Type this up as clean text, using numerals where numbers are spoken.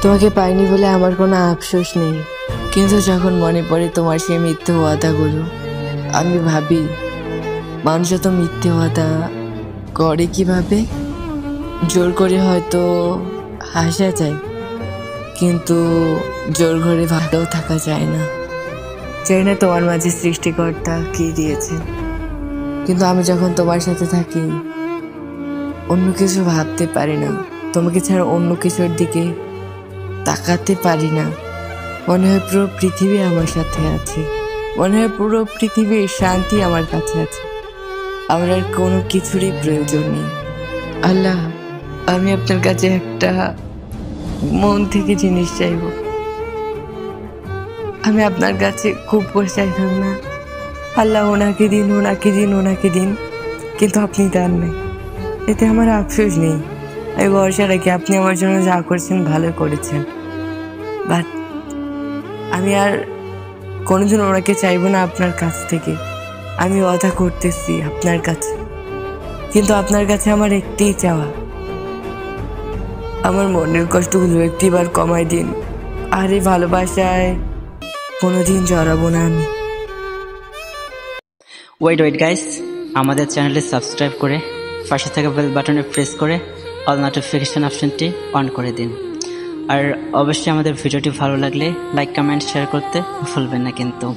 তোমাকে পাইনি বলে আমার কোনো আফসোস নেই, কিন্তু যখন মনে পড়ে তোমার সেই মিথ্যে ওয়াদাগুলো, আমি ভাবি মানুষ তো মিথ্যে ওয়াদা করে কিভাবে। জোর করে হয়তো হাসা যায়, কিন্তু জোর করে ভালোও থাকা যায় না। চাই না তোমার মাঝে সৃষ্টিকর্তা কি দিয়েছে, কিন্তু আমি যখন তোমার সাথে থাকি অন্য কিছু ভাবতে পারি না, তোমাকে ছাড়া অন্য কিছুর দিকে তাকাতে পারি না। মনে হয় পুরো পৃথিবী আমার সাথে আছে, মনে হয় পুরো পৃথিবীর শান্তি আমার কাছে আছে। আমার আর কোনো কিছুরই প্রয়োজন নেই। আল্লাহ, আমি আপনার কাছে একটা মন থেকে জিনিস চাইব। আমি আপনার কাছে খুব করে চাইতাম না, আল্লাহ ওনাকে দিন, ওনাকে দিন, ওনাকে দিন, কিন্তু আপনি দেন নাই। এতে আমার আফসোস নেই, আমি ভরসা রাখি আপনি আমার জন্য যা করেছেন ভালো করেছেন। বাট আমি আর কোনোদিন ওনাকে চাইবো না আপনার কাছ থেকে। আমি ওয়াদা করতেছি আপনার কাছে, কিন্তু আপনার কাছে আমার একটাই চাওয়া, আমার মনের কষ্টগুলো একটিবার কমাই দিন। আর এই ভালোবাসায় কোনোদিন জড়াবো না আমি। ওয়েট গাইস, আমাদের চ্যানেলটি সাবস্ক্রাইব করে পাশে থাকা বেল বাটনে প্রেস করে অল নোটিফিকেশন অপশনটি অন করে দিন। আর অবশ্যই আমাদের ভিডিওটি ভালো লাগলে লাইক, কমেন্ট, শেয়ার করতে ভুলবেন না কিন্তু।